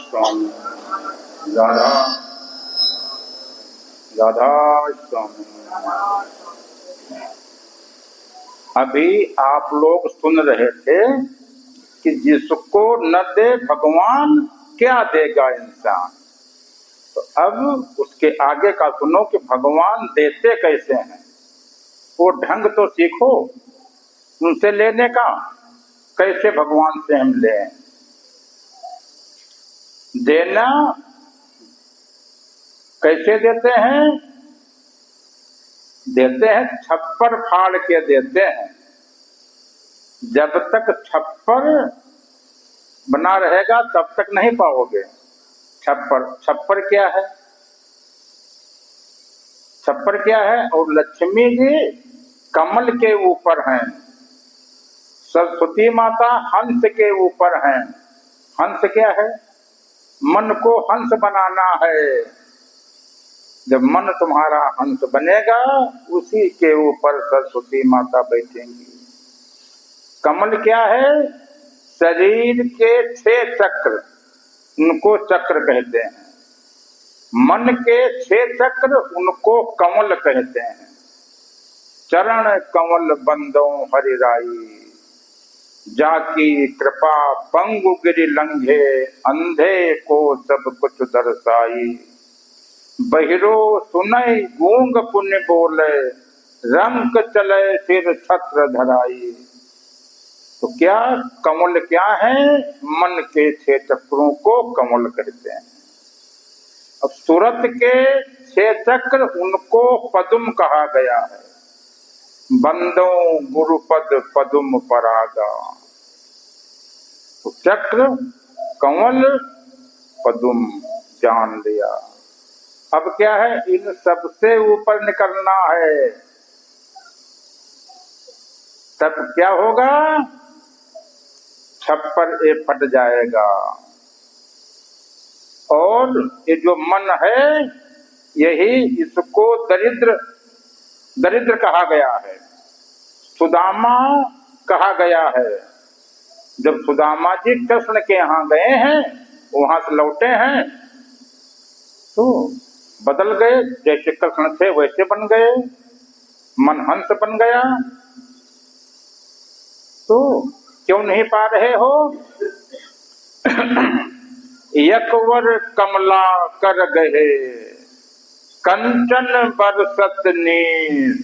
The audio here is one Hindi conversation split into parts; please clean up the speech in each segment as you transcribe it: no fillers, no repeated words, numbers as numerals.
स्वामी राधा राधा स्वामी। अभी आप लोग सुन रहे थे कि जिसको न दे भगवान क्या देगा इंसान। तो अब उसके आगे का सुनो कि भगवान देते कैसे हैं, वो ढंग तो सीखो उनसे लेने का। कैसे भगवान से हम लें? देना कैसे देते हैं? देते हैं छप्पर फाड़ के देते हैं। जब तक छप्पर बना रहेगा तब तक नहीं पाओगे। छप्पर क्या है? छप्पर क्या है? और लक्ष्मी जी कमल के ऊपर हैं, सरस्वती माता हंस के ऊपर हैं। हंस क्या है? मन को हंस बनाना है। जब मन तुम्हारा हंस बनेगा उसी के ऊपर सरस्वती माता बैठेंगी। कमल क्या है? शरीर के 6 चक्र, उनको चक्र कहते हैं। मन के 6 चक्र, उनको कमल कहते हैं। चरण कमल बंदो हरिराई, जाकी कृपा पंगु गिरि लंघे, अंधे को सब कुछ दर्शाई। बहिरो सुनई गूंग पुण्य बोले, रंक चले सिर छत्र धराई। तो क्या कमल क्या है? मन के 6 चक्रों को कमल कहते हैं। अब सूरत के 6 चक्र, उनको पदुम कहा गया है। बंदो गुरुपद पदुम परागा। तो चक्र, कमल, पदुम जान लिया। अब क्या है? इन सबसे ऊपर निकलना है। तब क्या होगा? छप्पर ये फट जाएगा। और ये जो मन है, यही इसको दरिद्र कहा गया है, सुदामा कहा गया है। जब सुदामा जी कृष्ण के यहाँ गए हैं, वहां से लौटे हैं, तो बदल गए। जैसे कृष्ण थे वैसे बन गए, मन हंस बन गया। तो क्यों नहीं पा रहे हो? यकवर कमला कर गए, कंचन बरसत नीर,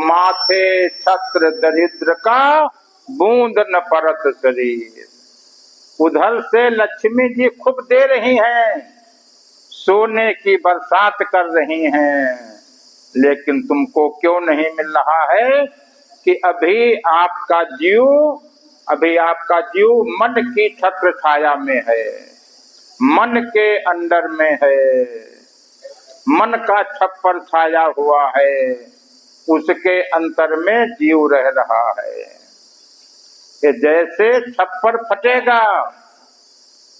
माथे छत्र दरिद्र का, बूंद न परत शरीर। उधर से लक्ष्मी जी खूब दे रही हैं, सोने की बरसात कर रही हैं, लेकिन तुमको क्यों नहीं मिल रहा है? कि अभी आपका जीव मन की छत्र छाया में है, मन के अंदर में है। मन का छप्पर छाया हुआ है, उसके अंतर में जीव रह रहा है। कि जैसे छप्पर फटेगा,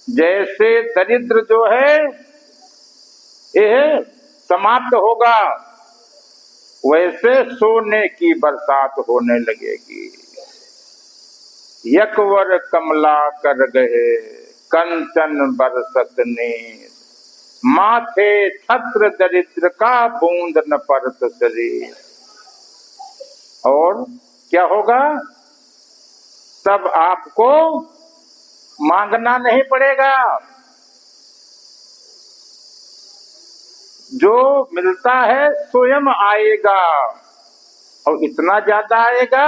जैसे दरिद्र जो है यह समाप्त होगा, वैसे सोने की बरसात होने लगेगी। यकवर कमला कर गए, कंचन बरसत नीर, माथे छत्र दरिद्र का, बूंद न परत शरीर। और क्या होगा? तब आपको मांगना नहीं पड़ेगा। जो मिलता है स्वयं आएगा, और इतना ज्यादा आएगा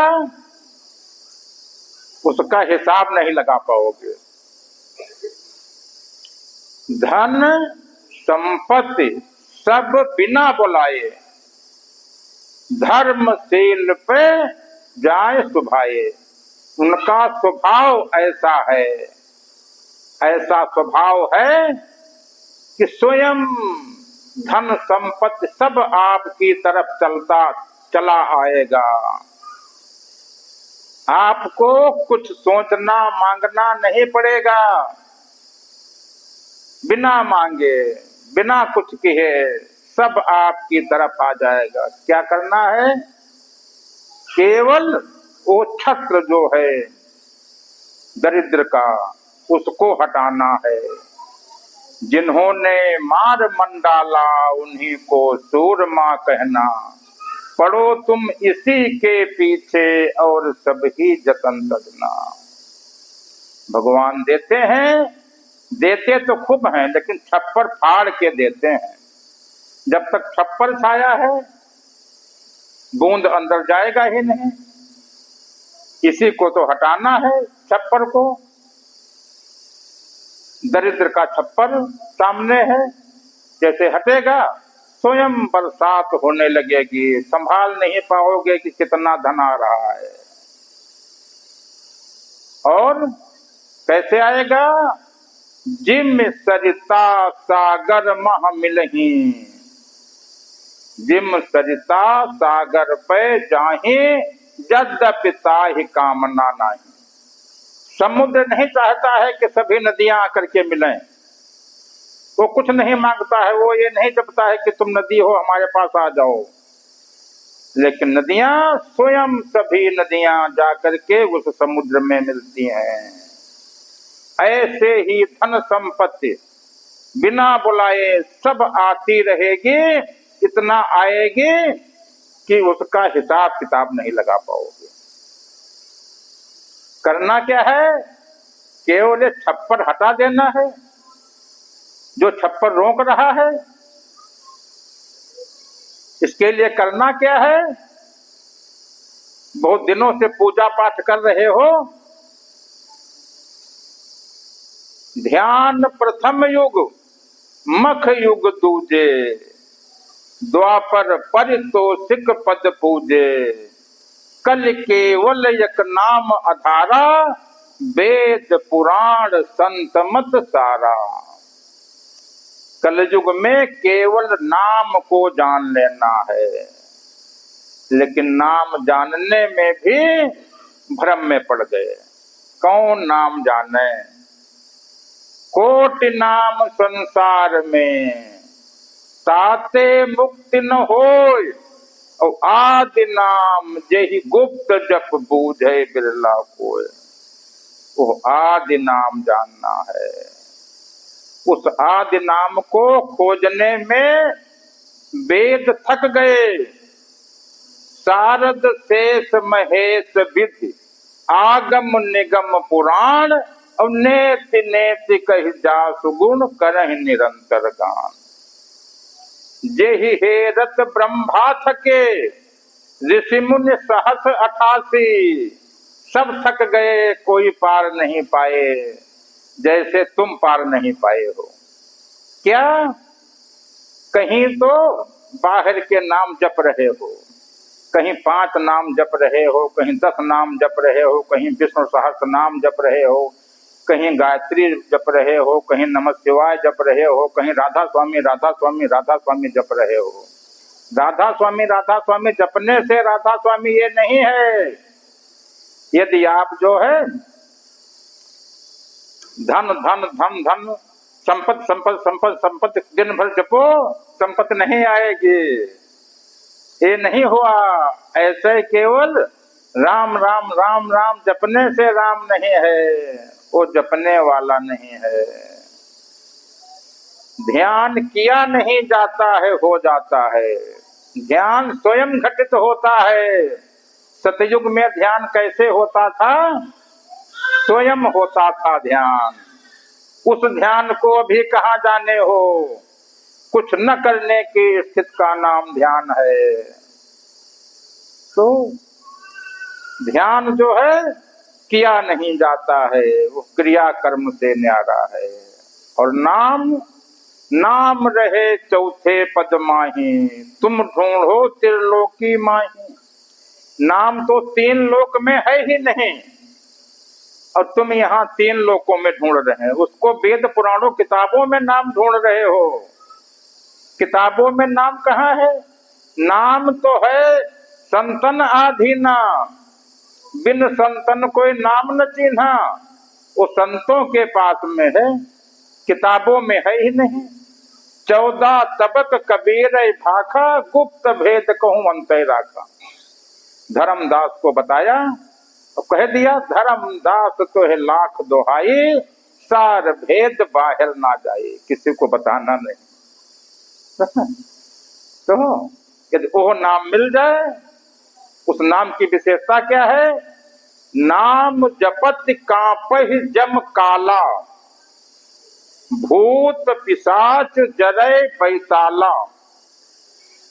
उसका हिसाब नहीं लगा पाओगे। धन संपत्ति सब बिना बुलाए, धर्मशील पे जाए सुभाए। उनका स्वभाव ऐसा है, ऐसा स्वभाव है कि स्वयं धन संपत्ति सब आपकी तरफ चला आएगा। आपको कुछ सोचना मांगना नहीं पड़ेगा। बिना मांगे, बिना कुछ कहे सब आपकी तरफ आ जाएगा। क्या करना है? केवल वो छत्र जो है दरिद्र का, उसको हटाना है। जिन्होंने मार मन डाला उन्हीं को सूरमा कहना, पड़ो तुम इसी के पीछे और सब ही जतन तजना। भगवान देते हैं, देते तो खूब हैं, लेकिन छप्पर फाड़ के देते हैं। जब तक छप्पर छाया है बूंद अंदर जाएगा ही नहीं। इसी को तो हटाना है, छप्पर को। दरिद्र का छप्पर सामने है, जैसे हटेगा स्वयं बरसात होने लगेगी, संभाल नहीं पाओगे कि कितना धन आ रहा है। और कैसे आएगा? जिम सरिता सागर मह मिलही, जिम सरिता सागर पे जाहि, यद्यपि ताहि कामना नाही। समुद्र नहीं चाहता है कि सभी नदियां आकर के मिलें, वो कुछ नहीं मांगता है, वो ये नहीं जपता है कि तुम नदी हो हमारे पास आ जाओ, लेकिन नदियां स्वयं सभी नदियां जाकर के उस समुद्र में मिलती हैं। ऐसे ही धन संपत्ति बिना बुलाए सब आती रहेगी, इतना आएगी कि उसका हिसाब किताब नहीं लगा पाओगे। करना क्या है? केवल छप्पर हटा देना है, जो छप्पर रोक रहा है। इसके लिए करना क्या है? बहुत दिनों से पूजा पाठ कर रहे हो, ध्यान प्रथम युग मख युग दूजे, द्वापर परितोषिक पद पूजे, कल केवल एक नाम आधारा, वेद पुराण संत मत सारा। कलयुग में केवल नाम को जान लेना है, लेकिन नाम जानने में भी भ्रम में पड़ गए। कौन नाम जाने? कोटि नाम संसार में, ताते मुक्ति न होय, और आदि नाम जेहि गुप्त जप बूझे बिरला कोय। वो आदि नाम जानना है। उस आदि नाम को खोजने में वेद थक गए। शारद शेष महेश विधि, आगम निगम पुराण, और नेति नेति कहि जासु गुण, करहि निरंतर गान। जेहि हेरत ब्रह्मा थके, ऋषि मुनि सहस 88, सब थक गए कोई पार नहीं पाए, जैसे तुम पार नहीं पाए हो। क्या? कहीं तो बाहर के नाम जप रहे हो, कहीं 5 नाम जप रहे हो, कहीं 10 नाम जप रहे हो, कहीं विष्णु सहस्त्र नाम जप रहे हो, कहीं गायत्री जप रहे हो, कहीं नमः शिवाय जप रहे हो, कहीं राधा स्वामी राधा स्वामी राधा स्वामी जप रहे हो। राधा स्वामी जपने से राधा स्वामी ये नहीं है। यदि आप जो है धन धन धन धन, संपत्ति संपत्ति संपत्ति संपत्ति दिन भर जपो, संपत्ति नहीं आएगी। ये नहीं हुआ। ऐसे केवल राम राम राम राम जपने से राम नहीं है, वो जपने वाला नहीं है। ध्यान किया नहीं जाता है, हो जाता है। ध्यान स्वयं घटित होता है। सतयुग में ध्यान कैसे होता था? स्वयं होता था ध्यान। उस ध्यान को अभी कहाँ जाने हो? कुछ न करने की स्थिति का नाम ध्यान है। तो ध्यान जो है किया नहीं जाता है, वो क्रिया कर्म से न्यारा है। और नाम नाम रहे चौथे पद माही, तुम ढूंढो त्रिलोकी माही। नाम तो 3 लोक में है ही नहीं, और तुम यहाँ 3 लोकों में ढूंढ रहे हैं। उसको वेद पुराणों किताबों में नाम ढूंढ रहे हो। किताबों में नाम कहाँ है? नाम तो है संतन आधीना, बिन संतन कोई नाम न चिन्हा। वो संतों के पास में है, किताबों में है ही नहीं। 14 तबक कबीर भाखा, गुप्त भेद कहूं अंतै राखा। धर्मदास को बताया और कह दिया, धर्मदास तो है लाख दोहाई, सार भेद बाहर ना जाए, किसी को बताना नहीं। तो यदि वो नाम मिल जाए, उस नाम की विशेषता क्या है? नाम जपत कांपहि जम काला, भूत पिशाच जरै पैताला,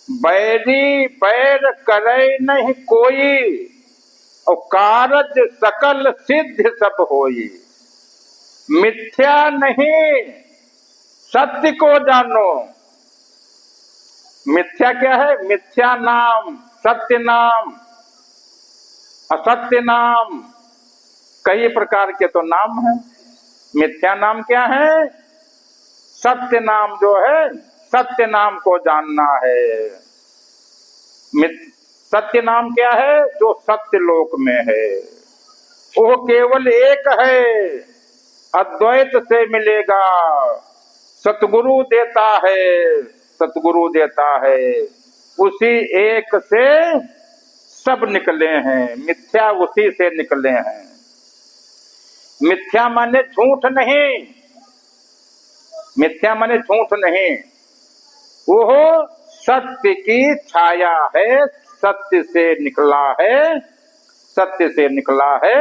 बैरी बैर करे नहीं कोई, और कारज सकल सिद्ध सब होई। मिथ्या नहीं सत्य को जानो। मिथ्या क्या है? मिथ्या नाम, सत्य नाम, असत्य नाम, कई प्रकार के तो नाम है। मिथ्या नाम क्या है? सत्य नाम जो है, सत्य नाम को जानना है। सत्य नाम क्या है? जो सत्य लोक में है, वो केवल एक है, अद्वैत से मिलेगा। सतगुरु देता है, सतगुरु देता है, उसी एक से सब निकले हैं, मिथ्या उसी से निकले हैं। मिथ्या माने झूठ नहीं, मिथ्या माने झूठ नहीं, वो सत्य की छाया है, सत्य से निकला है, सत्य से निकला है,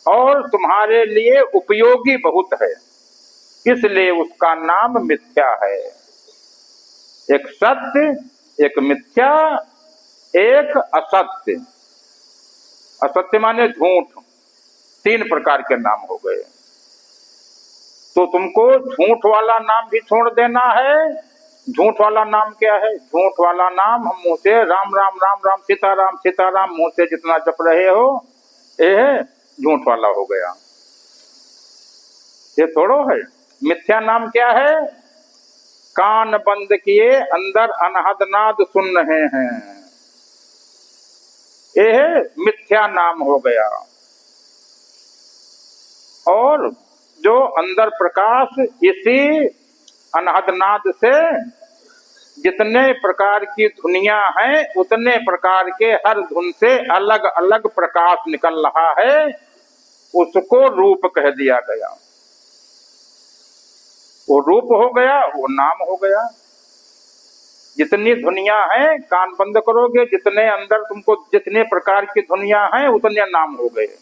और तुम्हारे लिए उपयोगी बहुत है, इसलिए उसका नाम मिथ्या है। एक सत्य, एक मिथ्या, एक असत्य। असत्य माने झूठ, तीन प्रकार के नाम हो गए। तो तुमको झूठ वाला नाम भी छोड़ देना है। झूठ वाला नाम क्या है? झूठ वाला नाम हम मुंह से राम राम राम राम सीताराम सीताराम मुंह से जितना जप रहे हो, ये झूठ वाला हो गया, ये थोड़ो है। मिथ्या नाम क्या है? कान बंद किए अंदर अनहद नाद सुन रहे हैं, ये मिथ्या नाम हो गया। और जो अंदर प्रकाश, इसी अनहद नाद से जितने प्रकार की धुनिया हैं, उतने प्रकार के हर धुन से अलग अलग प्रकाश निकल रहा है, उसको रूप कह दिया गया। वो रूप हो गया, वो नाम हो गया। जितनी धुनिया है, कान बंद करोगे, जितने अंदर तुमको जितने प्रकार की धुनिया है, उतने नाम हो गए।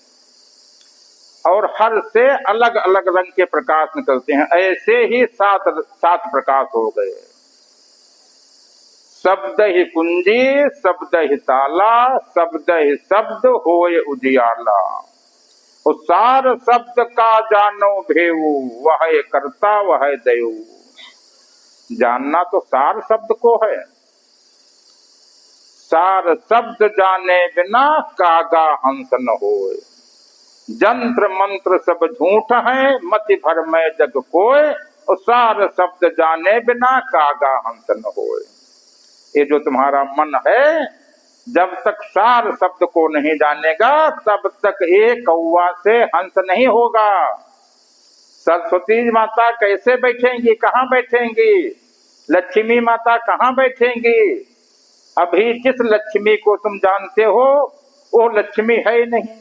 और हर से अलग अलग रंग के प्रकाश निकलते हैं, ऐसे ही सात प्रकाश हो गए। शब्द ही कुंजी, शब्द ही ताला, शब्द ही शब्द होए उजियाला। और सार शब्द का जानो भेऊ, वह करता वह दयु। जानना तो सार शब्द को है। सार शब्द जाने बिना कागा हंस न होए। जंत्र मंत्र सब झूठ है, मति भर में जग कोय। और सार शब्द जाने बिना कागा हंस न होए। ये जो तुम्हारा मन है, जब तक सार शब्द को नहीं जानेगा, तब तक एक कौवा से हंस नहीं होगा। सरस्वती माता कैसे बैठेंगी? कहाँ बैठेंगी? लक्ष्मी माता कहाँ बैठेंगी? अभी जिस लक्ष्मी को तुम जानते हो, वो लक्ष्मी है ही नहीं।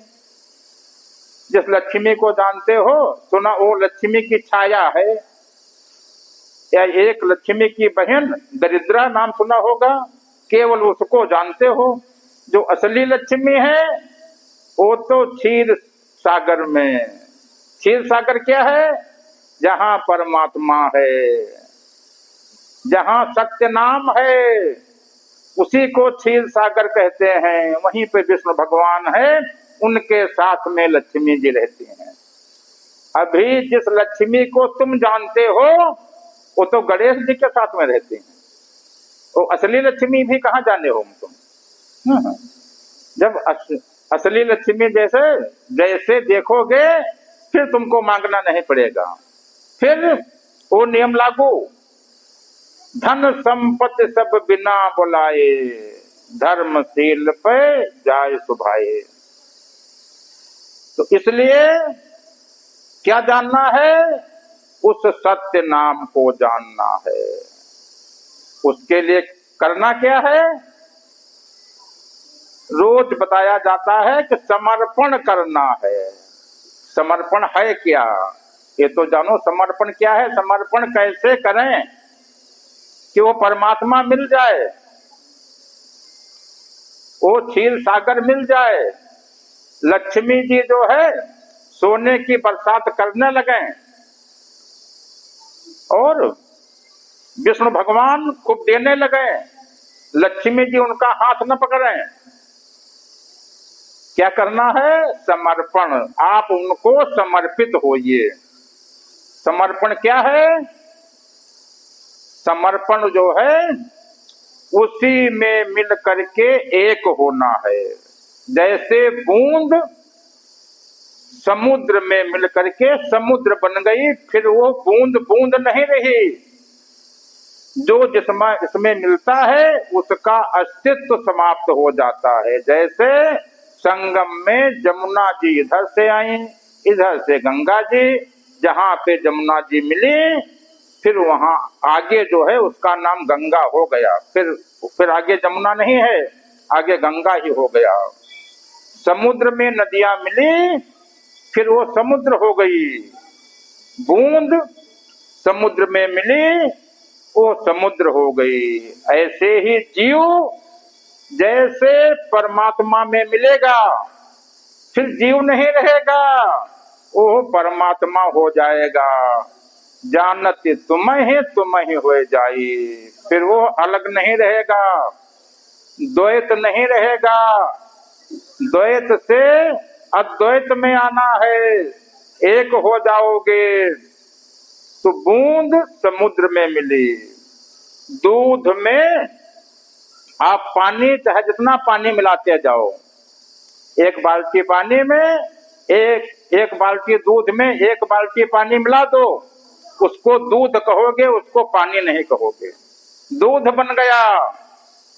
जिस लक्ष्मी को जानते हो, सुना वो लक्ष्मी की छाया है। या एक लक्ष्मी की बहन दरिद्रा नाम सुना होगा, केवल उसको जानते हो। जो असली लक्ष्मी है, वो तो क्षीर सागर में। क्षीर सागर क्या है? जहां परमात्मा है, जहां सत्य नाम है, उसी को क्षीर सागर कहते हैं। वहीं पे विष्णु भगवान है, उनके साथ में लक्ष्मी जी रहती हैं। अभी जिस लक्ष्मी को तुम जानते हो, वो तो गणेश जी के साथ में रहती हैं। वो असली लक्ष्मी भी कहाँ जाने हो तुम? जब असली लक्ष्मी जैसे जैसे देखोगे, फिर तुमको मांगना नहीं पड़ेगा। फिर वो नियम लागू, धन संपत्ति सब बिना बुलाए, धर्मशील पे जाय सुभाए। तो इसलिए क्या जानना है? उस सत्य नाम को जानना है। उसके लिए करना क्या है? रोज बताया जाता है कि समर्पण करना है। समर्पण है क्या? ये तो जानो समर्पण क्या है, समर्पण कैसे करें कि वो परमात्मा मिल जाए, वो क्षीर सागर मिल जाए, लक्ष्मी जी जो है सोने की बरसात करने लगे और विष्णु भगवान खूब देने लगे, लक्ष्मी जी उनका हाथ न पकड़ें। क्या करना है? समर्पण। आप उनको समर्पित होइए। समर्पण क्या है? समर्पण जो है उसी में मिल करके एक होना है। जैसे बूंद समुद्र में मिल करके समुद्र बन गई, फिर वो बूंद बूंद नहीं रही। जो जिसमें इसमें मिलता है उसका अस्तित्व समाप्त हो जाता है। जैसे संगम में जमुना जी इधर से आई, इधर से गंगा जी, जहां पे जमुना जी मिली फिर वहां आगे जो है उसका नाम गंगा हो गया। फिर आगे जमुना नहीं है, आगे गंगा ही हो गया। समुद्र में नदियां मिली, फिर वो समुद्र हो गई। बूंद समुद्र में मिली, वो समुद्र हो गई। ऐसे ही जीव जैसे परमात्मा में मिलेगा फिर जीव नहीं रहेगा, वो परमात्मा हो जाएगा। जानत तुम ही हो जाई, फिर वो अलग नहीं रहेगा, द्वैत नहीं रहेगा। द्वैत से अद्वैत में आना है, एक हो जाओगे। तो बूंद समुद्र में मिली, दूध में आप पानी चाहे जितना पानी मिलाते जाओ, एक बाल्टी पानी में एक बाल्टी दूध में एक बाल्टी पानी मिला दो, उसको दूध कहोगे, उसको पानी नहीं कहोगे, दूध बन गया।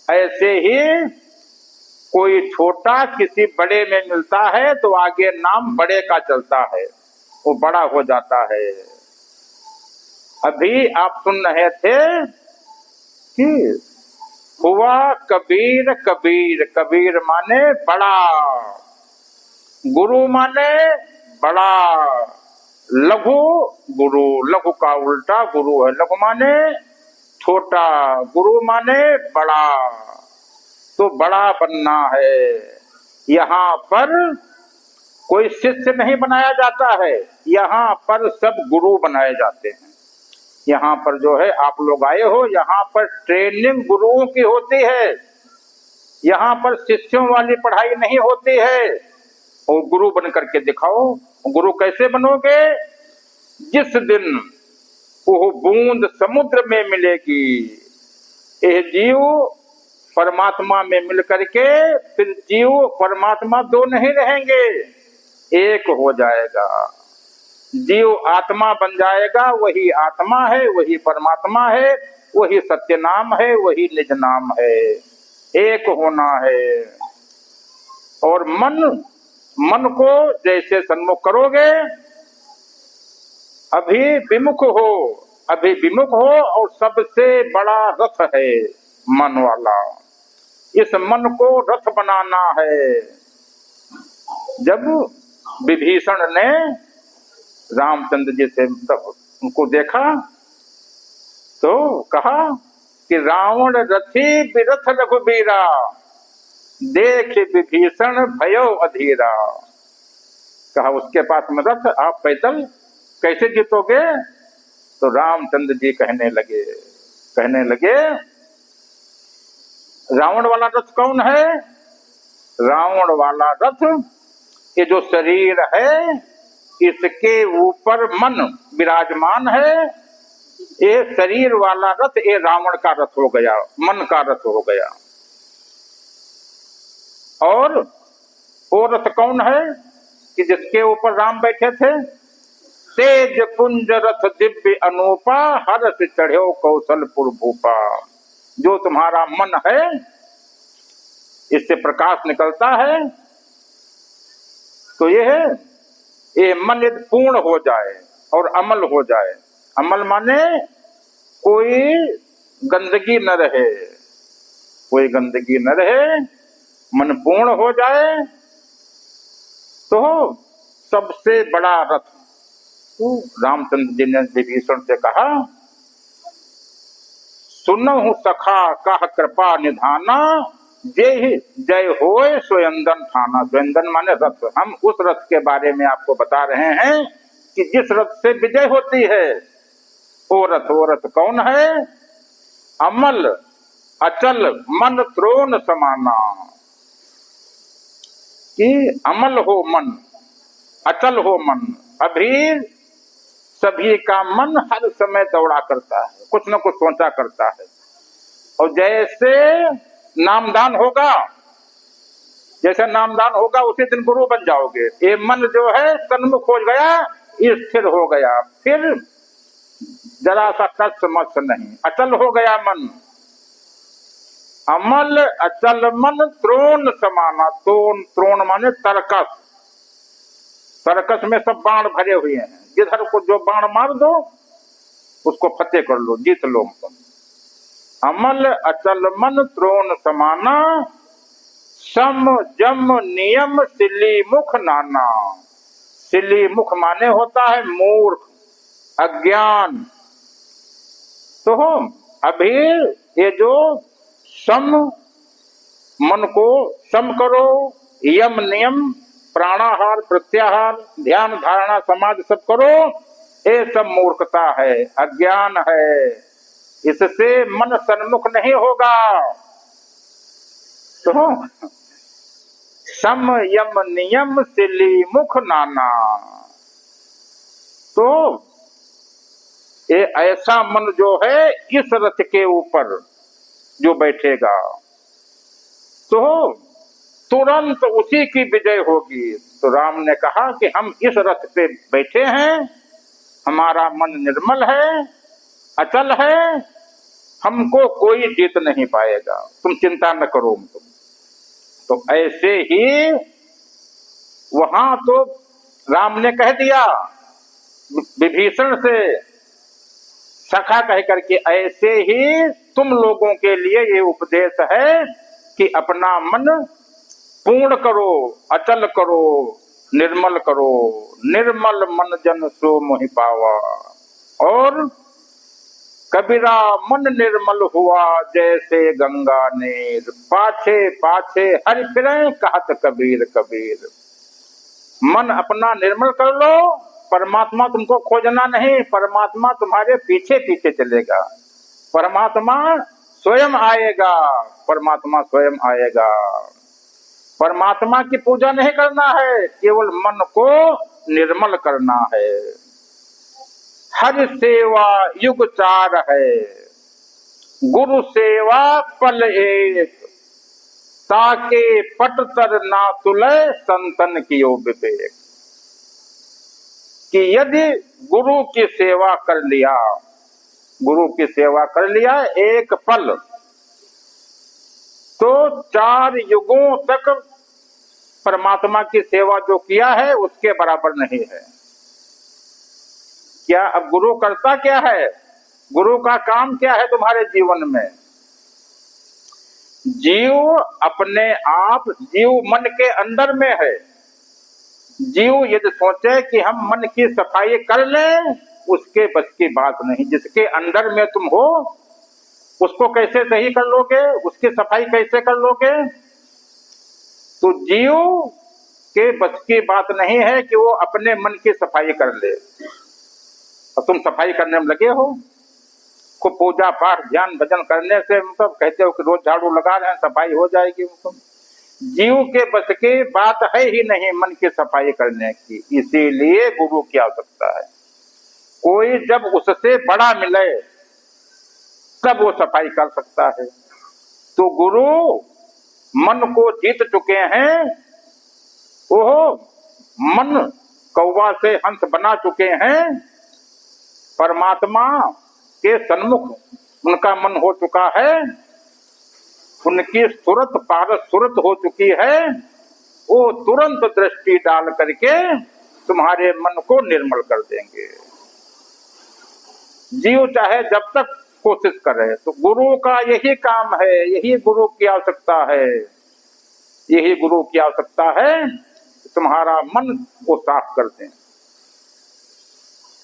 ऐसे ही कोई छोटा किसी बड़े में मिलता है तो आगे नाम बड़े का चलता है, वो बड़ा हो जाता है। अभी आप सुन रहे थे कि हुआ कबीर कबीर, कबीर माने बड़ा, गुरु माने बड़ा, लघु गुरु, लघु का उल्टा गुरु है, लघु माने छोटा, गुरु माने बड़ा। तो बड़ा बनना है। यहाँ पर कोई शिष्य नहीं बनाया जाता है, यहाँ पर सब गुरु बनाए जाते हैं। यहाँ पर जो है आप लोग आए हो, यहाँ पर ट्रेनिंग गुरुओं की होती है, यहाँ पर शिष्यों वाली पढ़ाई नहीं होती है। और गुरु बन करके दिखाओ। गुरु कैसे बनोगे? जिस दिन वो बूंद समुद्र में मिलेगी, यह जीव परमात्मा में मिल करके फिर जीव परमात्मा दो नहीं रहेंगे, एक हो जाएगा। जीव आत्मा बन जाएगा, वही आत्मा है, वही परमात्मा है, वही सत्य नाम है, वही निज नाम है। एक होना है। और मन को जैसे सन्मुख करोगे, अभी विमुख हो और सबसे बड़ा रथ है मन वाला। इस मन को रथ बनाना है। जब विभीषण ने रामचंद्र जी से उनको देखा तो कहा कि रावण रथी बिरथ रघुबीरा, देख विभीषण भयो अधीरा। कहा उसके पास में रथ, आप पैदल कैसे जीतोगे? तो रामचंद्र जी कहने लगे रावण वाला रथ कौन है? रावण वाला रथ ये जो शरीर है, इसके ऊपर मन विराजमान है। ये शरीर वाला रथ ये रावण का रथ हो गया, मन का रथ हो गया। और वो रथ कौन है कि जिसके ऊपर राम बैठे थे? तेज पुंज रथ दिव्य अनूपा, हर्ष चढ़ो कौशलपुर भूपा। जो तुम्हारा मन है, इससे प्रकाश निकलता है। तो ये मन यदि पूर्ण हो जाए और अमल हो जाए, अमल माने कोई गंदगी न रहे, कोई गंदगी न रहे, मन पूर्ण हो जाए, तो सबसे बड़ा रथ तो रामचंद्र जी ने विभीषण से कहा, सुनहु सखा कह कृपा निधाना, जय जय होए स्वयंदन ठाना। स्वयंदन माने रथ। हम उस रथ के बारे में आपको बता रहे हैं कि जिस रथ से विजय होती है, वो रथ कौन है? अमल अचल मन त्रोण समाना। कि अमल हो मन, अचल हो मन। अभी सभी का मन हर समय दौड़ा करता है, कुछ न कुछ सोचा करता है। और जैसे नामदान होगा, जैसे नामदान होगा उसी दिन गुरु बन जाओगे। ये मन जो है सन्मुख हो गया, स्थिर हो गया, फिर जरा सा कष्ट मत नहीं, अचल हो गया मन। अमल अचल मन त्रोण समाना। त्रोण माने तरकस। तरकस में सब बाण भरे हुए हैं, जिधर को जो बाण मार दो उसको फतेह कर लो, जीत लो तुम। अमल अचल मन त्रोण समाना, सम जम नियम सिली मुख नाना। सिली मुख माने होता है मूर्ख, अज्ञान। तो अभी ये जो सम, मन को सम करो, यम नियम, प्राणाहार प्रत्याहार, ध्यान धारणा समाधि सब करो, ये सब मूर्खता है, अज्ञान है। इससे मन सन्मुख नहीं होगा। तो सम यम नियम सिली मुख नाना। तो ये ऐसा मन जो है इस रथ के ऊपर जो बैठेगा, तो तुरंत उसी की विजय होगी। तो राम ने कहा कि हम इस रथ पे बैठे हैं, हमारा मन निर्मल है, अचल है, हमको कोई जीत नहीं पाएगा, तुम चिंता न करो तुम। तो ऐसे ही वहां तो राम ने कह दिया विभीषण से, सखा कह करके, ऐसे ही तुम लोगों के लिए ये उपदेश है कि अपना मन पूर्ण करो, अचल करो, निर्मल करो। निर्मल मन जन सो मोहि पावा। और कबीरा मन निर्मल हुआ जैसे गंगा नीर, पाछे पाछे हरि फिरे कहत कबीर कबीर। मन अपना निर्मल कर लो, परमात्मा तुमको खोजना नहीं, परमात्मा तुम्हारे पीछे पीछे चलेगा। परमात्मा स्वयं आएगा, परमात्मा स्वयं आएगा। परमात्मा की पूजा नहीं करना है, केवल मन को निर्मल करना है। हर सेवा युग चार है, गुरु सेवा पल एक, ताके पट तर ना तुले संतन कियो विवेक। कि यदि गुरु की सेवा कर लिया, गुरु की सेवा कर लिया एक पल, तो 4 युगों तक परमात्मा की सेवा जो किया है उसके बराबर नहीं है। क्या अब गुरु करता क्या है? गुरु का काम क्या है तुम्हारे जीवन में? जीव अपने आप, जीव मन के अंदर में है। जीव यदि सोचे कि हम मन की सफाई कर लें, उसके बस की बात नहीं। जिसके अंदर में तुम हो उसको कैसे सही कर लोगे, उसकी सफाई कैसे कर लोगे? तो जीव के बस की बात नहीं है कि वो अपने मन की सफाई कर ले। और तुम सफाई करने में लगे हो, खूब पूजा पाठ ध्यान भजन करने से मतलब कहते हो कि रोज झाड़ू लगा रहे हैं सफाई हो जाएगी। तुम जीव के बस की बात है ही नहीं मन की सफाई करने की। इसीलिए गुरु की आवश्यकता है। कोई जब उससे बड़ा मिले तब वो सफाई कर सकता है। तो गुरु मन को जीत चुके हैं, ओहो मन कौवा से हंस बना चुके हैं, परमात्मा के सन्मुख उनका मन हो चुका है, उनकी सुरत पारस सुरत हो चुकी है। वो तुरंत दृष्टि डाल करके तुम्हारे मन को निर्मल कर देंगे। जीव चाहे जब तक कोशिश करे। तो गुरु का यही काम है, यही गुरु की आवश्यकता है, यही गुरु की आवश्यकता है, तुम्हारा मन को साफ कर दें।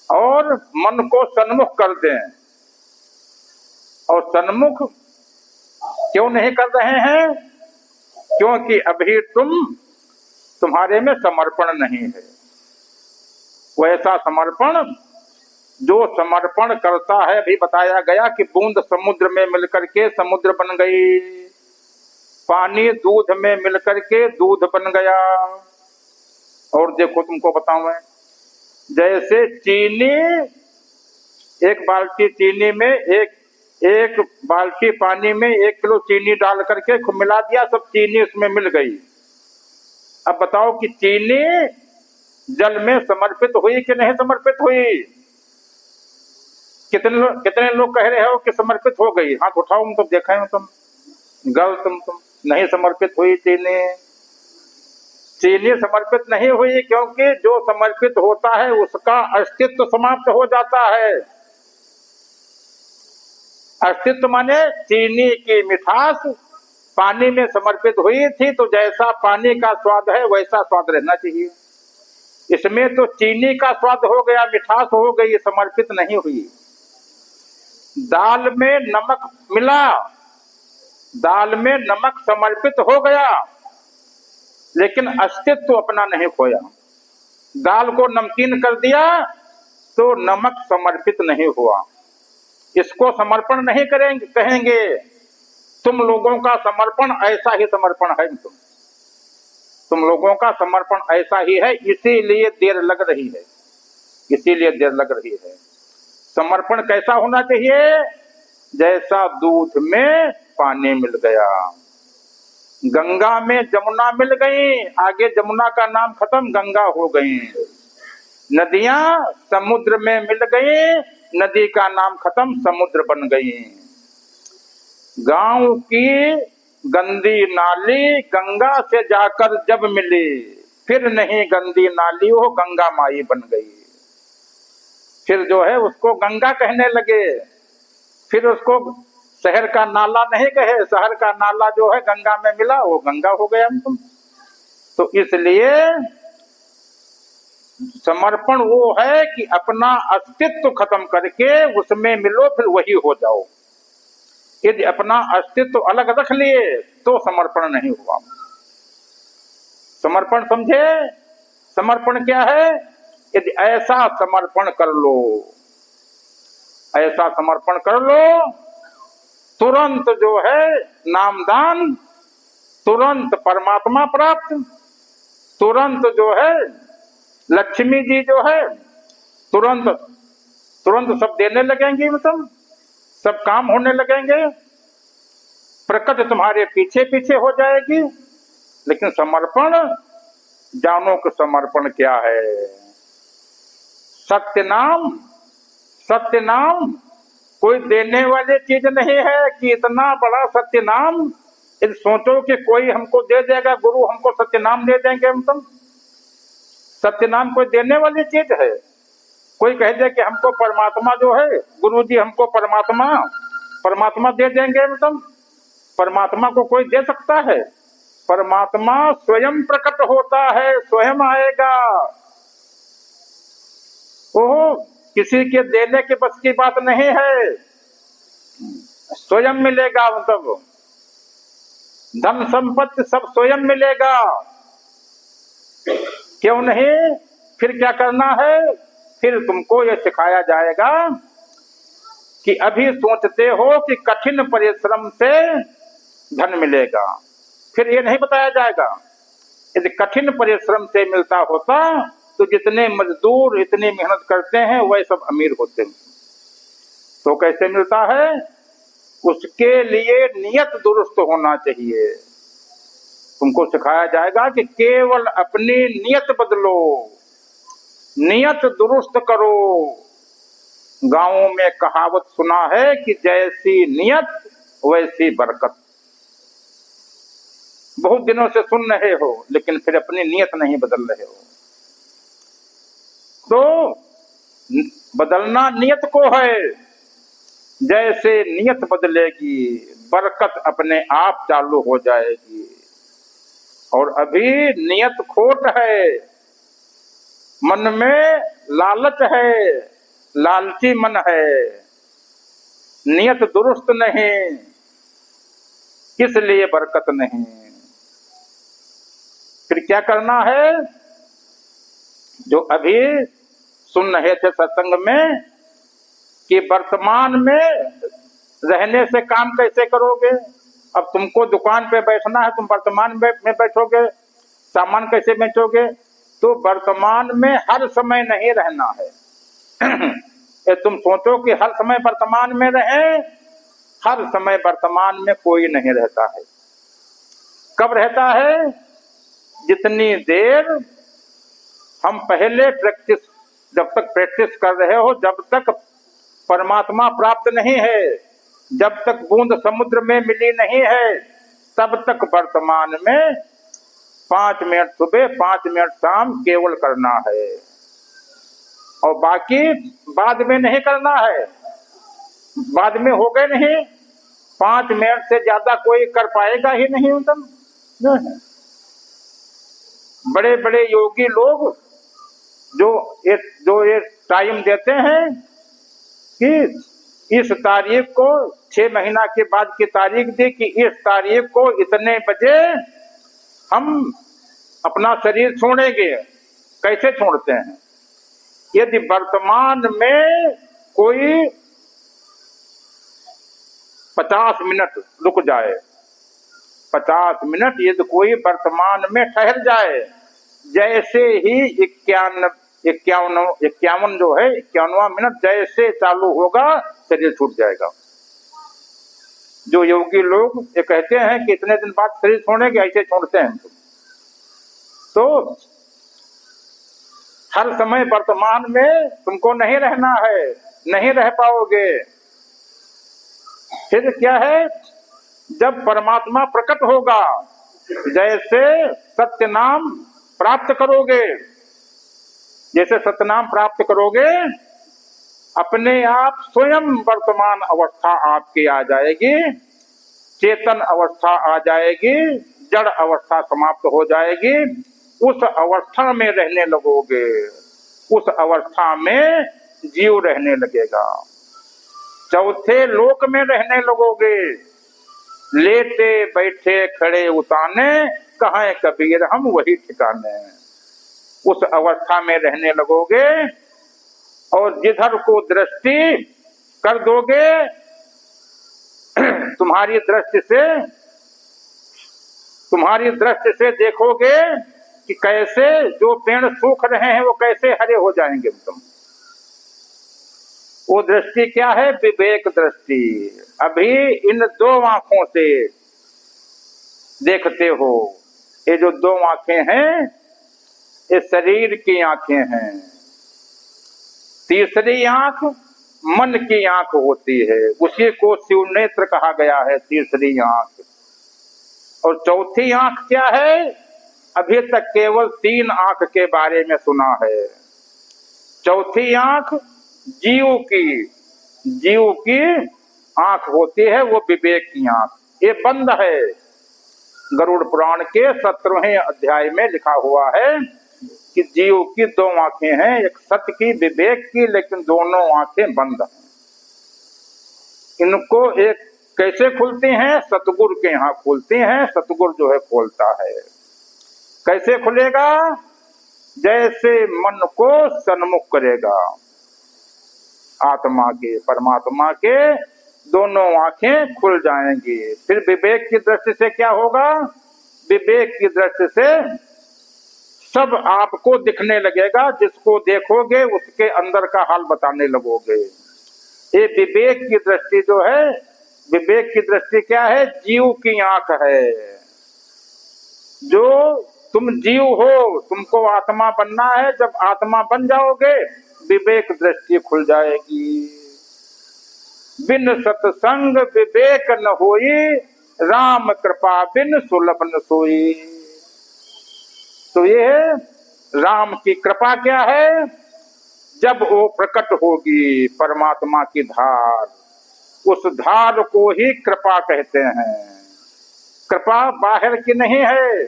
और मन को सन्मुख कर दें। और सन्मुख क्यों नहीं कर रहे हैं? क्योंकि अभी तुम्हारे में समर्पण नहीं है। वैसा समर्पण जो समर्पण करता है, अभी बताया गया कि बूंद समुद्र में मिलकर के समुद्र बन गई, पानी दूध में मिलकर के दूध बन गया। और देखो तुमको बताऊं मैं, जैसे चीनी, एक बाल्टी चीनी में एक बाल्टी पानी में 1 किलो चीनी डाल करके खूब मिला दिया, सब चीनी उसमें मिल गई। अब बताओ कि चीनी जल में समर्पित हुई कि नहीं समर्पित हुई? कितने लोग कह रहे हो कि समर्पित हो गई? हाथ उठाओ, तुम देखा तुम गलत, तुम नहीं समर्पित हुई। चीनी समर्पित नहीं हुई, क्योंकि जो समर्पित होता है उसका अस्तित्व समाप्त हो जाता है। अस्तित्व माने चीनी की मिठास पानी में समर्पित हुई थी, तो जैसा पानी का स्वाद है वैसा स्वाद रहना चाहिए। इसमें तो चीनी का स्वाद हो गया, मिठास हो गई, समर्पित नहीं हुई। दाल में नमक मिला, दाल में नमक समर्पित हो गया, लेकिन अस्तित्व अपना नहीं खोया। दाल को नमकीन कर दिया तो नमक समर्पित नहीं हुआ। इसको समर्पण नहीं करेंगे, कहेंगे। तुम लोगों का समर्पण ऐसा ही समर्पण है। तुम लोगों का समर्पण ऐसा ही है, इसीलिए देर लग रही है, इसीलिए देर लग रही है। समर्पण कैसा होना चाहिए? जैसा दूध में पानी मिल गया, गंगा में जमुना मिल गई, आगे जमुना का नाम खत्म, गंगा हो गई। नदियां समुद्र में मिल गई, नदी का नाम खत्म, समुद्र बन गई। गांव की गंदी नाली गंगा से जाकर जब मिली, फिर नहीं गंदी नाली वो गंगा माई बन गई। फिर जो है उसको गंगा कहने लगे, फिर उसको शहर का नाला नहीं कहे, शहर का नाला जो है गंगा में मिला, वो गंगा हो गया। तो इसलिए समर्पण वो है कि अपना अस्तित्व खत्म करके उसमें मिलो, फिर वही हो जाओ। यदि अपना अस्तित्व अलग रख लिए तो समर्पण नहीं हुआ। समर्पण समझे? समर्पण क्या है? यदि ऐसा समर्पण कर लो, ऐसा समर्पण कर लो, तुरंत जो है नामदान, तुरंत परमात्मा प्राप्त, तुरंत जो है लक्ष्मी जी जो है तुरंत सब देने लगेंगी, मतलब सब काम होने लगेंगे, प्रकृति तुम्हारे पीछे पीछे हो जाएगी। लेकिन समर्पण, जानो कि समर्पण क्या है। सत्य नाम, सत्य नाम कोई देने वाली चीज नहीं है कि इतना बड़ा सत्य नाम, यदि सोचो कि कोई हमको दे देगा, गुरु हमको सत्य नाम दे देंगे, मतलब सत्य नाम कोई देने वाली चीज है? कोई कह दे कि हमको परमात्मा जो है, गुरु जी हमको परमात्मा दे देंगे, मतलब परमात्मा को कोई दे सकता है? परमात्मा स्वयं प्रकट होता है, स्वयं आएगा। ओह, किसी के देने के बस की बात नहीं है, स्वयं मिलेगा। मतलब धन संपत्ति सब स्वयं मिलेगा। क्यों नहीं? फिर क्या करना है? फिर तुमको ये सिखाया जाएगा कि अभी सोचते हो कि कठिन परिश्रम से धन मिलेगा, फिर ये नहीं बताया जाएगा यदि कठिन परिश्रम से मिलता होता तो जितने मजदूर इतनी मेहनत करते हैं वह सब अमीर होते हैं। तो कैसे मिलता है? उसके लिए नियत दुरुस्त होना चाहिए। तुमको सिखाया जाएगा कि केवल अपनी नियत बदलो, नियत दुरुस्त करो। गांवों में कहावत सुना है कि जैसी नियत वैसी बरकत। बहुत दिनों से सुन रहे हो लेकिन फिर अपनी नियत नहीं बदल रहे हो। तो बदलना नियत को है। जैसे नियत बदलेगी बरकत अपने आप चालू हो जाएगी। और अभी नियत खोट है, मन में लालच है, लालची मन है, नियत दुरुस्त नहीं, इसलिए बरकत नहीं। फिर क्या करना है? जो अभी सुन रहे थे सत्संग में कि वर्तमान में रहने से काम कैसे करोगे। अब तुमको दुकान पे बैठना है, तुम वर्तमान में बैठोगे, सामान कैसे बेचोगे? तो वर्तमान में हर समय नहीं रहना है। ये तुम सोचो कि हर समय वर्तमान में रहे, हर समय वर्तमान में कोई नहीं रहता है। कब रहता है? जितनी देर हम पहले प्रैक्टिस, जब तक प्रैक्टिस कर रहे हो, जब तक परमात्मा प्राप्त नहीं है, जब तक बूंद समुद्र में मिली नहीं है, तब तक वर्तमान में 5 मिनट सुबह 5 मिनट शाम केवल करना है, और बाकी बाद में नहीं करना है। बाद में हो गए नहीं, 5 मिनट से ज्यादा कोई कर पाएगा ही नहीं। तुम बड़े बड़े योगी लोग जो ये टाइम देते हैं कि इस तारीख को 6 महीना के बाद की तारीख दी कि इस तारीख को इतने बजे हम अपना शरीर छोड़ेंगे। कैसे छोड़ते हैं? यदि वर्तमान में कोई 50 मिनट रुक जाए, 50 मिनट यदि कोई वर्तमान में ठहर जाए, जैसे ही 51 जो है 51वां मिनट जैसे चालू होगा, शरीर छूट जाएगा। जो योगी लोग ये कहते हैं कि इतने दिन बाद शरीर छोड़ेंगे, ऐसे छोड़ते हैं। तो हर समय वर्तमान में तुमको नहीं रहना है, नहीं रह पाओगे। फिर क्या है? जब परमात्मा प्रकट होगा, जैसे सत्य नाम प्राप्त करोगे, जैसे सत्य नाम प्राप्त करोगे, अपने आप स्वयं वर्तमान अवस्था आपकी आ जाएगी, चेतन अवस्था आ जाएगी, जड़ अवस्था समाप्त हो जाएगी। उस अवस्था में रहने लगोगे, उस अवस्था में जीव रहने लगेगा, चौथे लोक में रहने लगोगे। लेटे बैठे खड़े उताने, कहाँ कबीर हम वही ठिकाने। उस अवस्था में रहने लगोगे, और जिधर को दृष्टि कर दोगे, तुम्हारी दृष्टि से देखोगे कि कैसे जो पेड़ सूख रहे हैं वो कैसे हरे हो जाएंगे। तुम वो दृष्टि क्या है? विवेक दृष्टि। अभी इन 2 आंखों से देखते हो। ये जो 2 आंखें हैं, ये शरीर की आंखें हैं। तीसरी आंख मन की आंख होती है, उसी को शिव नेत्र कहा गया है, तीसरी आंख। और चौथी आंख क्या है? अभी तक केवल 3 आंख के बारे में सुना है। चौथी आंख जीव की आंख होती है, वो विवेक की आंख। ये बंद है। गरुड़ पुराण के 17वें अध्याय में लिखा हुआ है कि जीव की 2 आंखें हैं, एक सत्य की, विवेक की, लेकिन दोनों आंखें बंद हैं। इनको एक कैसे खुलती हैं? सतगुरु के यहाँ खुलती हैं। सतगुरु जो है खोलता है। कैसे खुलेगा? जैसे मन को सन्मुख करेगा, आत्मा के, परमात्मा के दोनों आंखें खुल जाएंगी। फिर विवेक की दृष्टि से क्या होगा? विवेक की दृष्टि से सब आपको दिखने लगेगा, जिसको देखोगे उसके अंदर का हाल बताने लगोगे। ये विवेक की दृष्टि जो है, विवेक की दृष्टि क्या है? जीव की आंख है। जो तुम जीव हो, तुमको आत्मा बनना है, जब आत्मा बन जाओगे विवेक दृष्टि खुल जाएगी। बिन सत्संग विवेक न होई, राम कृपा बिन सुलभ न सोई। तो ये राम की कृपा क्या है? जब वो प्रकट होगी परमात्मा की धार, उस धार को ही कृपा कहते हैं। कृपा बाहर की नहीं है,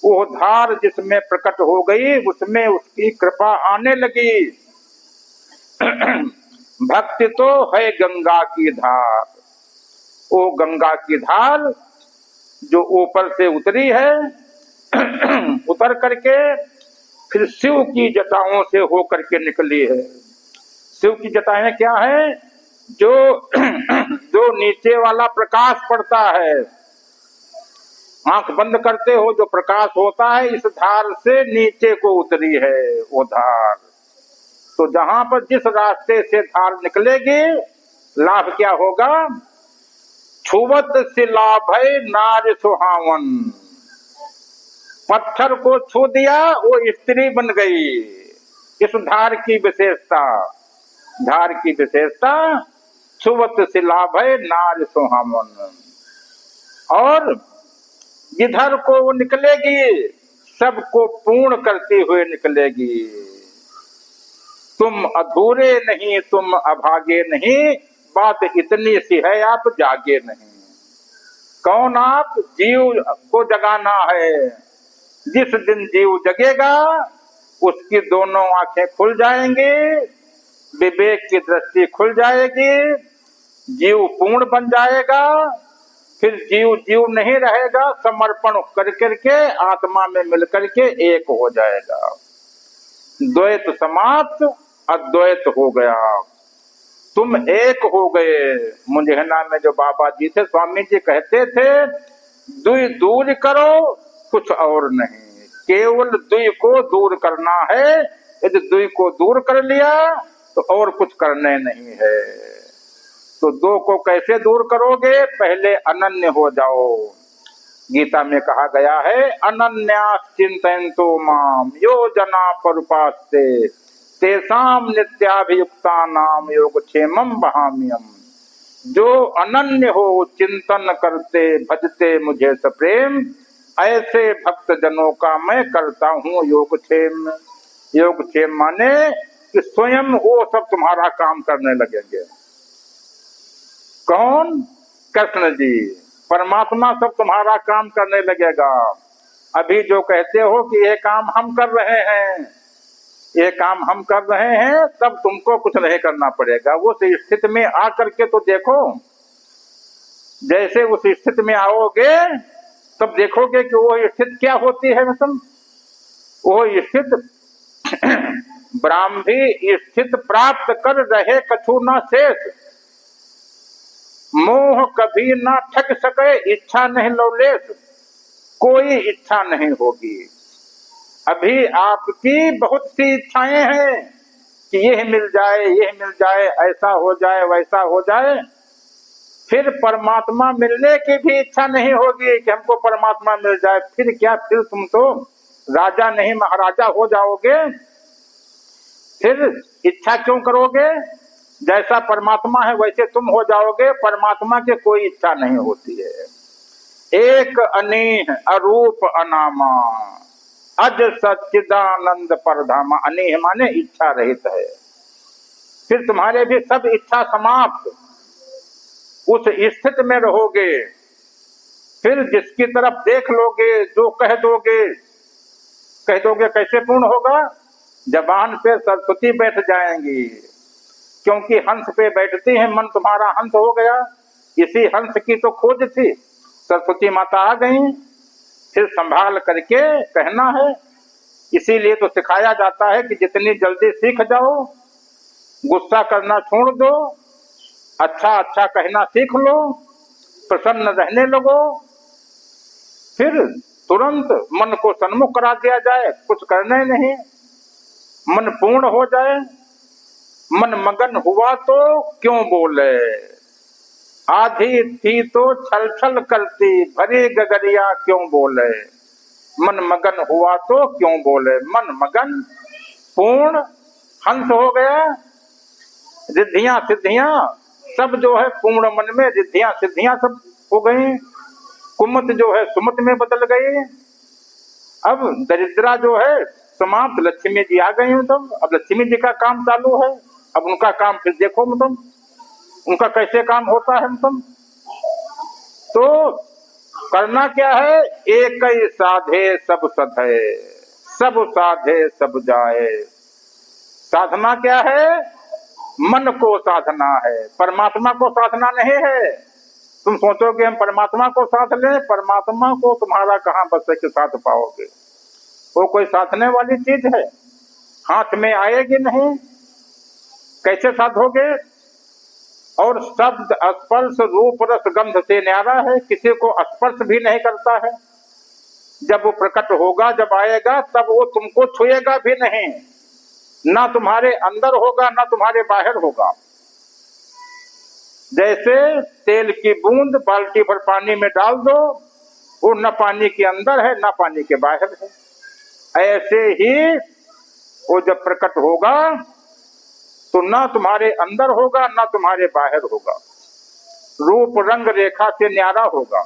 वो धार जिसमें प्रकट हो गई उसमें उसकी कृपा आने लगी। भक्ति तो है गंगा की धार, वो गंगा की धार जो ऊपर से उतरी है, उतर करके फिर शिव की जटाओं से होकर के निकली है। शिव की जटाएं क्या है? जो जो नीचे वाला प्रकाश पड़ता है, आंख बंद करते हो जो प्रकाश होता है, इस धार से नीचे को उतरी है वो धार। तो जहां पर जिस रास्ते से धार निकलेगी, लाभ क्या होगा? छुवत से लाभ है नार सुहावन। पत्थर को छू दिया, वो स्त्री बन गई। इस धार की विशेषता, धार की विशेषता छुवत से लाभ है नार सुहावन। और जिधर को वो निकलेगी, सबको पूर्ण करते हुए निकलेगी। तुम अधूरे नहीं, तुम अभागे नहीं, बात इतनी सी है आप जागे नहीं। कौन आप? जीव को जगाना है। जिस दिन जीव जगेगा, उसकी दोनों आंखें खुल जाएंगी, विवेक की दृष्टि खुल जाएगी, जीव पूर्ण बन जाएगा। फिर जीव जीव नहीं रहेगा, समर्पण कर करके आत्मा में मिल करके एक हो जाएगा। द्वैत समाप्त, अद्वैत हो गया, तुम एक हो गए। मुंझेना में जो बाबा जी थे, स्वामी जी कहते थे, दुई दूर करो, कुछ और नहीं, केवल दुई को दूर करना है। यदि दुई को दूर कर लिया तो और कुछ करने नहीं है। तो दो को कैसे दूर करोगे? पहले अनन्य हो जाओ। गीता में कहा गया है, अनन्यास चिंतयन्तो माम यो जना परुपास्ते तेषां नित्याभियुक्तानां योगक्षेमं वहाम्यहम्। जो अनन्य हो, चिंतन करते भजते मुझे सप्रेम, ऐसे भक्त जनों का मैं करता हूँ योगक्षेम। योगक्षेम माने कि स्वयं वो सब तुम्हारा काम करने लगेंगे। कौन? कृष्ण जी, परमात्मा सब तुम्हारा काम करने लगेगा। अभी जो कहते हो कि ये काम हम कर रहे हैं, ये काम हम कर रहे हैं, तब तुमको कुछ नहीं करना पड़ेगा। उस स्थिति में आकर के तो देखो। जैसे उस स्थिति में आओगे, तब देखोगे कि वो स्थिति क्या होती है। मतलब वो स्थिति ब्राह्मी स्थित प्राप्त कर रहे कछु न शेष, मोह कभी ना ठग सके, इच्छा नहीं लौलेस, कोई इच्छा नहीं होगी। अभी आपकी बहुत सी इच्छाएं हैं कि यह मिल जाए, यह मिल जाए, ऐसा हो जाए, वैसा हो जाए। फिर परमात्मा मिलने की भी इच्छा नहीं होगी कि हमको परमात्मा मिल जाए। फिर क्या? फिर तुम तो राजा नहीं महाराजा हो जाओगे। फिर इच्छा क्यों करोगे? जैसा परमात्मा है वैसे तुम हो जाओगे। परमात्मा की कोई इच्छा नहीं होती है। एक अनीह अरूप अनामा, अज सच्चिदानंद परधामा। अनीह माने इच्छा रहित है। फिर तुम्हारे भी सब इच्छा समाप्त, उस स्थिति में रहोगे। फिर जिसकी तरफ देख लोगे, जो कह दोगे, कैसे पूर्ण होगा? जबान पे सरस्वती बैठ जाएंगी, क्योंकि हंस पे बैठती है, मन तुम्हारा हंस हो गया। इसी हंस की तो खोज थी, सरस्वती माता आ गई। फिर संभाल करके कहना है। इसीलिए तो सिखाया जाता है कि जितनी जल्दी सीख जाओ, गुस्सा करना छोड़ दो, अच्छा अच्छा कहना सीख लो, प्रसन्न रहने लगो। फिर तुरंत मन को सन्मुख करा दिया जाए, कुछ करने नहीं, मन पूर्ण हो जाए। मन मगन हुआ तो क्यों बोले, आधी थी तो छल छल करती, भरी गगरिया क्यों बोले। मन मगन हुआ तो क्यों बोले, मन मगन पूर्ण हंस हो गया। रिद्धियां सिद्धियां सब जो है पूर्ण मन में, रिद्धियां सिद्धियां सब हो गई। कुमत जो है सुमत में बदल गई। अब दरिद्रा जो है समाप्त, लक्ष्मी जी आ गई। मतलब अब लक्ष्मी जी का काम चालू है। अब उनका काम फिर देखो, मतलब उनका कैसे काम होता है। मतलब तो करना क्या है? एक ही साधे सब सधे, सब साधे सब जाए। साधना क्या है? मन को साधना है, परमात्मा को साधना नहीं है। तुम सोचोगे हम परमात्मा को साध लें, परमात्मा को तुम्हारा कहाँ बस है कि साध पाओगे? वो कोई साधने वाली चीज है? हाथ में आएगी नहीं, कैसे साधोगे? और शब्द स्पर्श रूप रस गंध से न्यारा है, किसी को स्पर्श भी नहीं करता है। जब वो प्रकट होगा, जब आएगा, तब वो तुमको छुएगा भी नहीं, ना तुम्हारे अंदर होगा ना तुम्हारे बाहर होगा। जैसे तेल की बूंद बाल्टी भर पानी में डाल दो, वो न पानी के अंदर है न पानी के बाहर है, ऐसे ही वो जब प्रकट होगा तो ना तुम्हारे अंदर होगा ना तुम्हारे बाहर होगा, रूप रंग रेखा से न्यारा होगा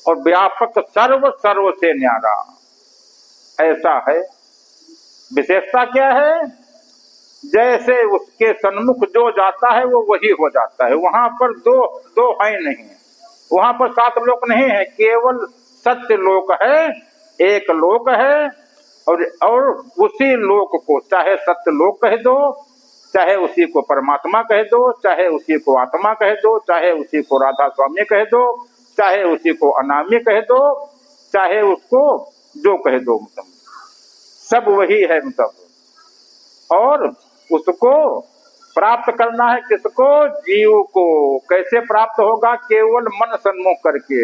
और व्यापक सर्व सर्व से न्यारा। ऐसा है। विशेषता क्या है? जैसे उसके सन्मुख जो जाता है वो वही हो जाता है। वहां पर दो है नहीं, वहां पर 7 लोक नहीं है, केवल सत्य लोक है, एक लोक है। और उसी लोक को चाहे सत्य लोक कह दो, चाहे उसी को परमात्मा कह दो, चाहे उसी को आत्मा कह दो, चाहे उसी को राधा स्वामी कह दो, चाहे उसी को अनामी कह दो, चाहे उसको जो कह दो, मतलब सब वही है मतलब। और उसको प्राप्त करना है किसको? जीव को। कैसे प्राप्त होगा? केवल मन सन्मुख करके।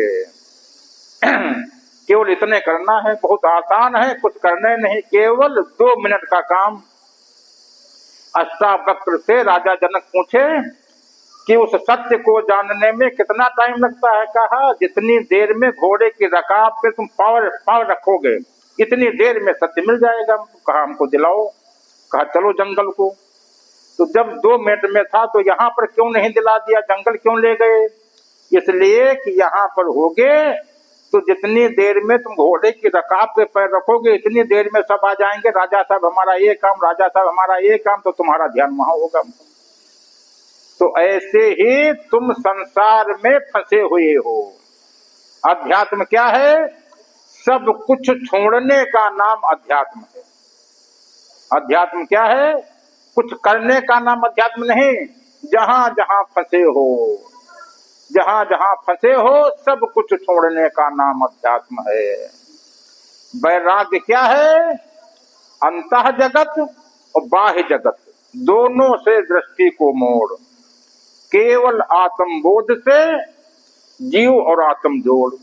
केवल इतने करना है, बहुत आसान है, कुछ करने नहीं, केवल 2 मिनट का काम। अष्टावक्र से राजा जनक पूछे कि उस सत्य को जानने में कितना टाइम लगता है? कहा जितनी देर में घोड़े की रकाब पे तुम पाव रखोगे, इतनी देर में सत्य मिल जाएगा। कहा हमको दिलाओ। कहा चलो जंगल को। तो जब 2 मिनट में था तो यहाँ पर क्यों नहीं दिला दिया? जंगल क्यों ले गए? इसलिए कि यहाँ पर होगे तो जितनी देर में तुम घोड़े की रकाब पे पैर रखोगे, इतनी देर में सब आ जाएंगे, राजा साहब हमारा ये काम, राजा साहब हमारा ये काम, तो तुम्हारा ध्यान वहां होगा। तो ऐसे ही तुम संसार में फंसे हुए हो। अध्यात्म क्या है? सब कुछ छोड़ने का नाम अध्यात्म है। अध्यात्म क्या है? कुछ करने का नाम अध्यात्म नहीं। जहां जहां फंसे हो, जहां जहां फंसे हो, सब कुछ छोड़ने का नाम अध्यात्म है। वैराग्य क्या है? अंतः जगत और बाह्य जगत दोनों से दृष्टि को मोड़, केवल आत्मबोध से जीव और आत्म जोड़।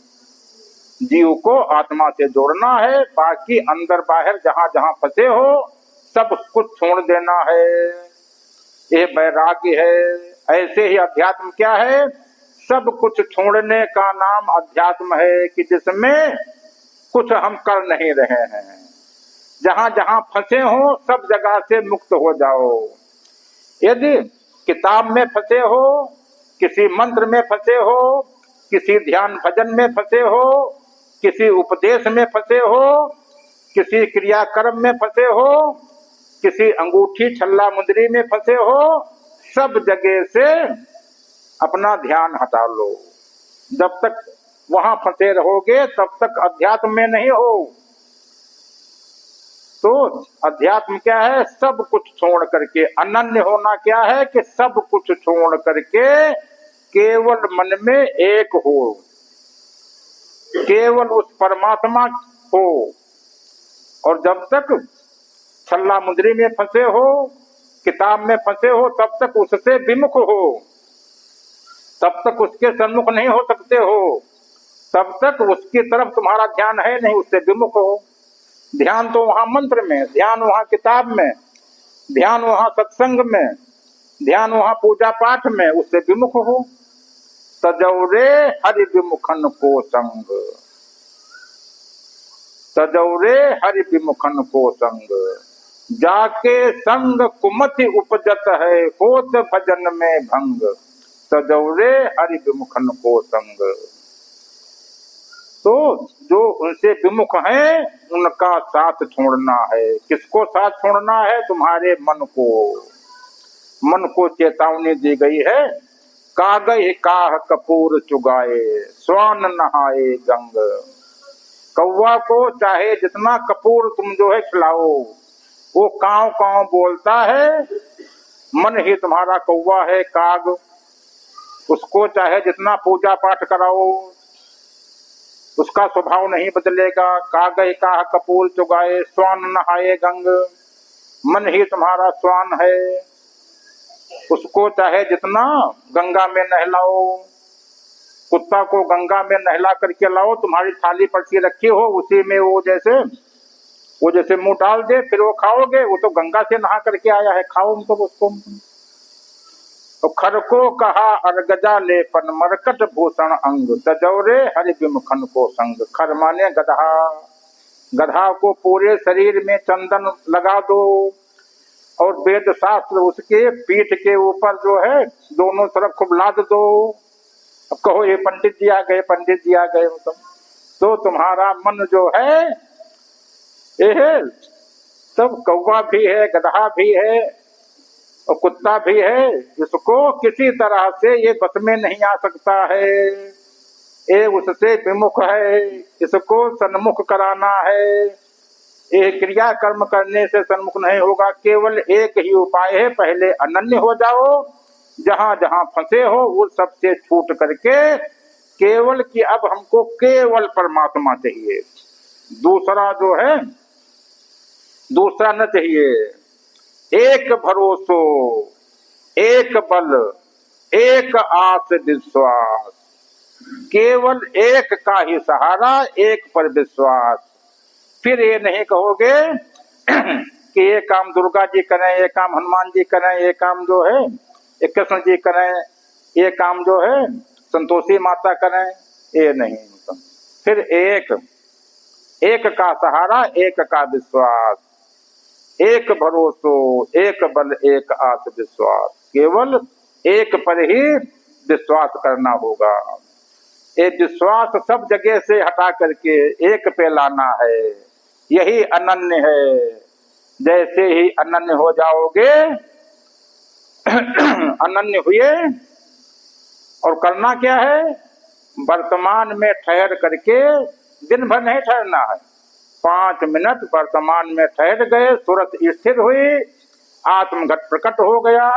जीव को आत्मा से जोड़ना है, बाकी अंदर बाहर जहां जहां फंसे हो सब कुछ छोड़ देना है। ये वैराग्य है। ऐसे ही अध्यात्म क्या है? सब कुछ छोड़ने का नाम अध्यात्म है कि जिसमें कुछ हम कर नहीं रहे हैं। जहां जहां फंसे हो सब जगह से मुक्त हो जाओ। यदि किताब में फंसे हो, किसी मंत्र में फंसे हो, किसी ध्यान भजन में फंसे हो, किसी उपदेश में फंसे हो, किसी क्रियाक्रम में फंसे हो, किसी अंगूठी छल्ला मुंदरी में फंसे हो, सब जगह से अपना ध्यान हटा लो। जब तक वहां फंसे रहोगे तब तक अध्यात्म में नहीं हो। तो अध्यात्म क्या है? सब कुछ छोड़ करके। अनन्य होना क्या है? कि सब कुछ छोड़ करके केवल मन में एक हो, केवल उस परमात्मा हो। और जब तक छल्ला मुंदरी में फंसे हो, किताब में फंसे हो, तब तक उससे विमुख हो, तब तक उसके सन्मुख नहीं हो सकते हो, तब तक उसकी तरफ तुम्हारा ध्यान है नहीं, उससे विमुख हो। ध्यान तो वहां मंत्र में, ध्यान वहां किताब में, ध्यान वहां सत्संग में, ध्यान वहां पूजा पाठ में, उससे विमुख हो। तजौरे हरि विमुखन को संग, तजौरे हरि विमुखन को संग, जाके संग कुमति उपजत है, होत भजन में भंग। तजौरे हरि विमुखन को संग। तो जो उनसे विमुख हैं उनका साथ छोड़ना है। किसको साथ छोड़ना है? तुम्हारे मन को। मन को चेतावनी दी गई है, कागय काह कपूर चुगाए, स्वान नहाए गंग। कौवा को चाहे जितना कपूर तुम जो है खिलाओ, वो काव काव बोलता है, मन ही तुम्हारा कौवा है, काग, उसको चाहे जितना पूजा पाठ कराओ उसका स्वभाव नहीं बदलेगा। कागय काह कपूर चुगाए, स्वान नहाए गंग, मन ही तुम्हारा स्वान है, उसको चाहे जितना गंगा में नहलाओ। कुत्ता को गंगा में नहला करके लाओ, तुम्हारी थाली पर्ची रखी हो उसी में वो जैसे मुंह डाल दे, फिर वो खाओगे, वो तो गंगा से नहा करके आया है, खाओ मतलब उसको। तो खर को कहा अर्गजा लेपन, मरकट भूषण अंग, तजौरे हरि विमुखन को संग। खर माने गधा, गधा को पूरे शरीर में चंदन लगा दो और वेद शास्त्र उसके पीठ के ऊपर जो है दोनों तरफ खूब लाद दो। अब कहो ये पंडित जी आ गए, पंडित जी आ गए, मतलब तो तुम्हारा मन जो है ये सब कौवा भी है, गधा भी है और कुत्ता भी है, इसको किसी तरह से ये बस में नहीं आ सकता है, ये उससे विमुख है, इसको सन्मुख कराना है। ये क्रिया कर्म करने से सन्मुख नहीं होगा, केवल एक ही उपाय है, पहले अनन्य हो जाओ, जहां जहां फंसे हो वो सबसे छूट करके केवल कि अब हमको केवल परमात्मा चाहिए, दूसरा जो है दूसरा न चाहिए। एक भरोसो, एक बल, एक आस विश्वास, केवल एक का ही सहारा, एक पर विश्वास। फिर ये नहीं कहोगे कि ये काम दुर्गा जी करें, ये काम हनुमान जी करें, ये काम जो है ये कृष्ण जी करें, ये काम जो है संतोषी माता करें, ये नहीं। फिर एक का सहारा, एक का विश्वास, एक भरोसो, एक बल, एक आस विश्वास, केवल एक पर ही विश्वास करना होगा। ये विश्वास सब जगह से हटा करके एक पे लाना है, यही अनन्य है। जैसे ही अनन्य हो जाओगे अनन्य हुए और करना क्या है, वर्तमान में ठहर करके, दिन भर नहीं ठहरना है, 5 मिनट वर्तमान में ठहर गए, तुरंत स्थिर हुई, आत्मघट प्रकट हो गया,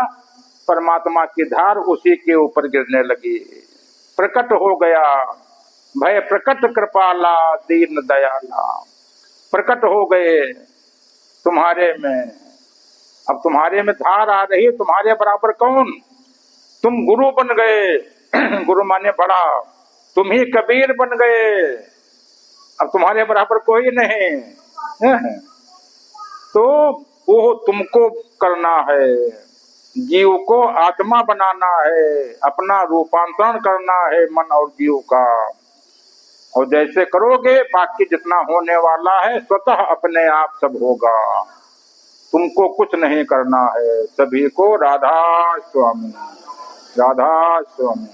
परमात्मा की धार उसी के ऊपर गिरने लगी, प्रकट हो गया। भय प्रकट कृपाला दीन दयाला, प्रकट हो गए तुम्हारे में। अब तुम्हारे में धार आ रही, तुम्हारे बराबर कौन, तुम गुरु बन गए गुरु माने बड़ा, तुम ही कबीर बन गए, अब तुम्हारे बराबर कोई नहीं है। तो वो तुमको करना है, जीव को आत्मा बनाना है, अपना रूपांतरण करना है मन और जीव का। और जैसे करोगे बाकी जितना होने वाला है स्वतः अपने आप सब होगा, तुमको कुछ नहीं करना है। सभी को राधा स्वामी, राधा स्वामी।